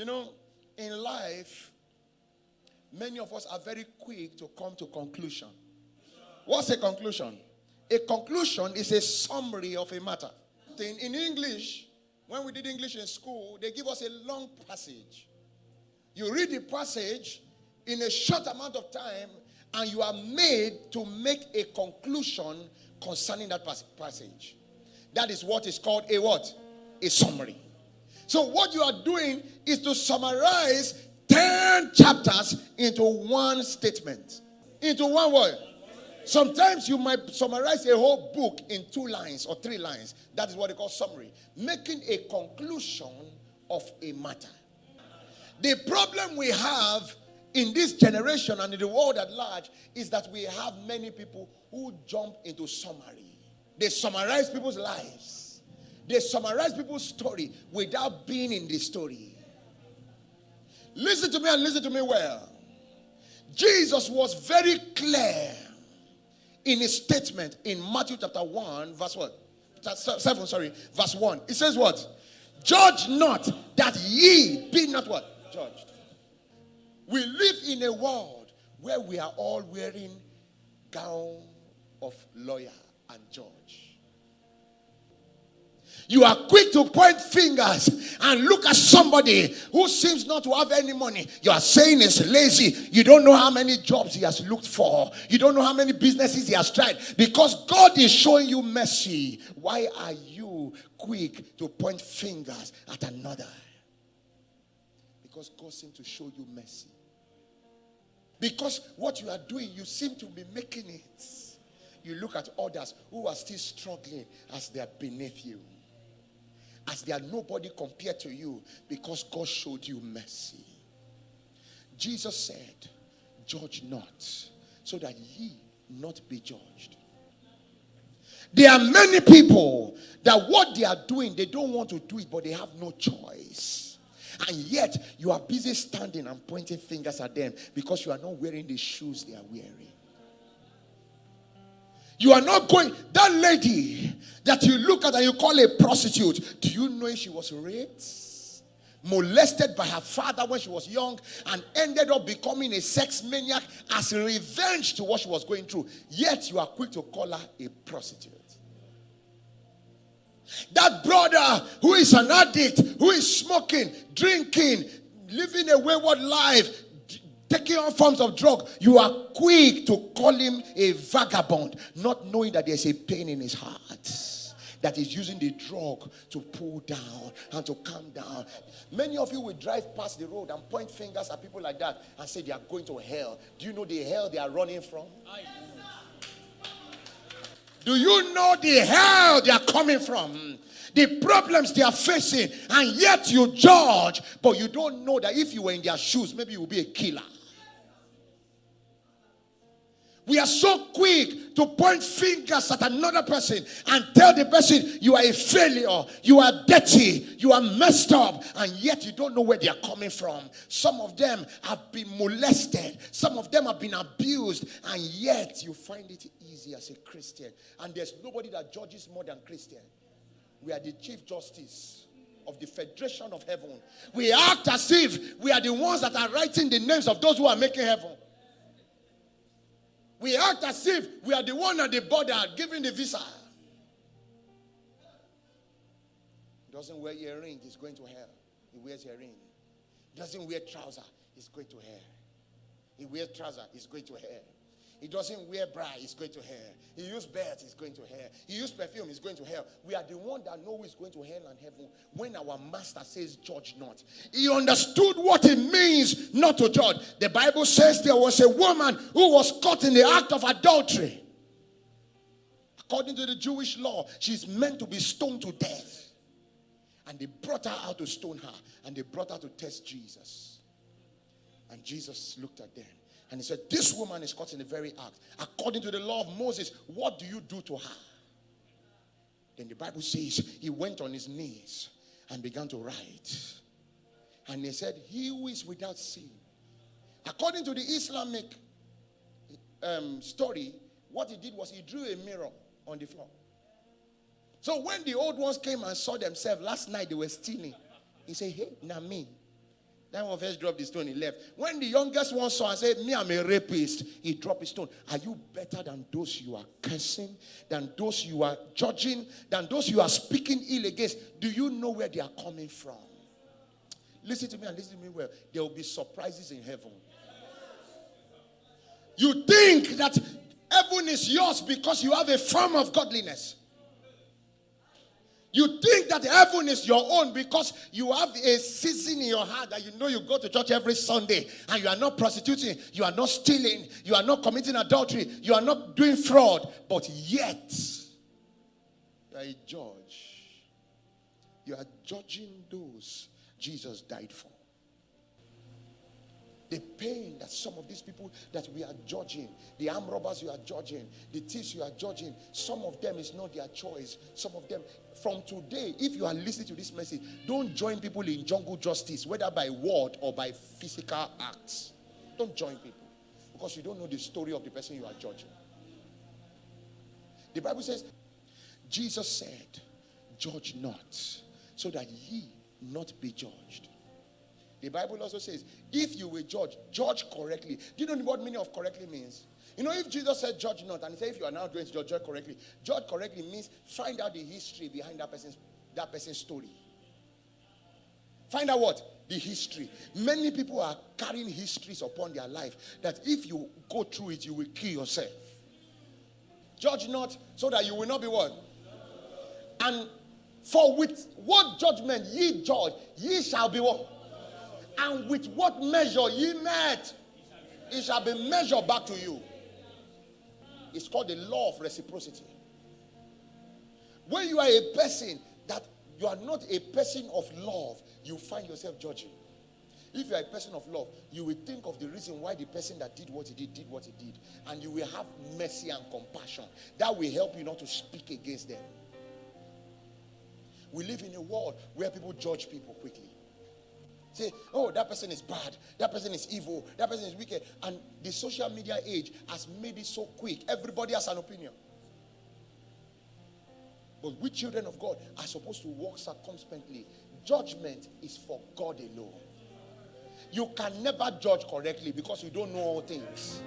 You know, in life, many of us are very quick to come to conclusion. What's a conclusion? A conclusion is a summary of a matter. In English, when we did English in school, they give us a long passage. You read the passage in a short amount of time, and you are made to make a conclusion concerning that passage. That is what is called a what? A summary. So what you are doing is to summarize 10 chapters into one statement. Into one word. Sometimes you might summarize a whole book in 2 lines or 3 lines. That is what they call summary. Making a conclusion of a matter. The problem we have in this generation and in the world at large is that we have many people who jump into summary. They summarize people's lives. They summarize people's story without being in the story. Listen to me and listen to me well. Jesus was very clear in his statement in Matthew chapter 1 verse what? 7, verse 1. It says what? Judge not that ye be not what? Judged. We live in a world where we are all wearing gown of lawyer and judge. You are quick to point fingers and look at somebody who seems not to have any money. You are saying he's lazy. You don't know how many jobs he has looked for. You don't know how many businesses he has tried. Because God is showing you mercy. Why are you quick to point fingers at another? Because God seems to show you mercy. Because what you are doing, you seem to be making it. You look at others who are still struggling as they are beneath you. As they are nobody compared to you, because God showed you mercy. Jesus said, judge not, so that ye not be judged. There are many people that what they are doing, they don't want to do it, but they have no choice. And yet, you are busy standing and pointing fingers at them because you are not wearing the shoes they are wearing. You are not going, that lady that you look at and you call a prostitute, do you know if she was raped, molested by her father when she was young, and ended up becoming a sex maniac as a revenge to what she was going through? Yet you are quick to call her a prostitute. That brother who is an addict, who is smoking, drinking, living a wayward life, taking on forms of drug, you are quick to call him a vagabond, not knowing that there's a pain in his heart, that he's using the drug to pull down and to calm down. Many of you will drive past the road and point fingers at people like that and say they are going to hell. Do you know the hell they are running from? Do you know the hell they are coming from? The problems they are facing, and yet you judge, but you don't know that if you were in their shoes, maybe you would be a killer. We are so quick to point fingers at another person and tell the person you are a failure, you are dirty, you are messed up, and yet you don't know where they are coming from. Some of them have been molested, some of them have been abused, and yet you find it easy as a Christian. And there's nobody that judges more than Christian. We are the Chief Justice of the Federation of Heaven. We act as if we are the ones that are writing the names of those who are making heaven. We act as if we are the one at the border giving the visa. Doesn't wear earring, he's going to hell. He wears earring. Doesn't wear trouser, he's going to hell. He wears trouser, he's going to hell. He doesn't wear bra, he's going to hell. He uses belt, he's going to hell. He uses perfume, he's going to hell. We are the one that know who is going to hell and heaven. When our master says judge not, he understood what it means not to judge. The Bible says there was a woman who was caught in the act of adultery. According to the Jewish law, she's meant to be stoned to death. And they brought her out to stone her. And they brought her to test Jesus. And Jesus looked at them. And he said, this woman is caught in the very act. According to the law of Moses, what do you do to her? Then the Bible says he went on his knees and began to write. And he said, he who is without sin. According to the Islamic story, what he did was he drew a mirror on the floor. So when the old ones came and saw themselves, last night they were stealing. He said, hey, now me. That one first dropped the stone, he left. When the youngest one saw and said, me, I'm a rapist, he dropped his stone. Are you better than those you are cursing, than those you are judging, than those you are speaking ill against? Do you know where they are coming from? Listen to me and listen to me well. There will be surprises in heaven. You think that heaven is yours because you have a form of godliness. You think that heaven is your own because you have a season in your heart that you know you go to church every Sunday and you are not prostituting, you are not stealing, you are not committing adultery, you are not doing fraud, but yet you are a judge. You are judging those Jesus died for. The pain that some of these people that we are judging, the armed robbers you are judging, the thieves you are judging, some of them is not their choice. Some of them, from today, if you are listening to this message, don't join people in jungle justice, whether by word or by physical acts. Don't join people because you don't know the story of the person you are judging. The Bible says, Jesus said, judge not, so that ye not be judged. The Bible also says, if you will judge, judge correctly. Do you know what meaning of correctly means? You know, if Jesus said judge not, and he said if you are now going to judge correctly, judge correctly means find out the history behind that person's story. Find out what? The history. Many people are carrying histories upon their life that if you go through it, you will kill yourself. Judge not, so that you will not be what? And for with what judgment ye judge, ye shall be what? And with what measure ye met, it shall be measured back to you. It's called the law of reciprocity. When you are a person that you are not a person of love, you find yourself judging. If you are a person of love, you will think of the reason why the person that did what he did what he did. And you will have mercy and compassion. That will help you not to speak against them. We live in a world where people judge people quickly. Say, oh, that person is bad, that person is evil, that person is wicked. And the social media age has made it so quick. Everybody has an opinion. But we children of God are supposed to walk circumspectly. Judgment is for God alone. You can never judge correctly because you don't know all things.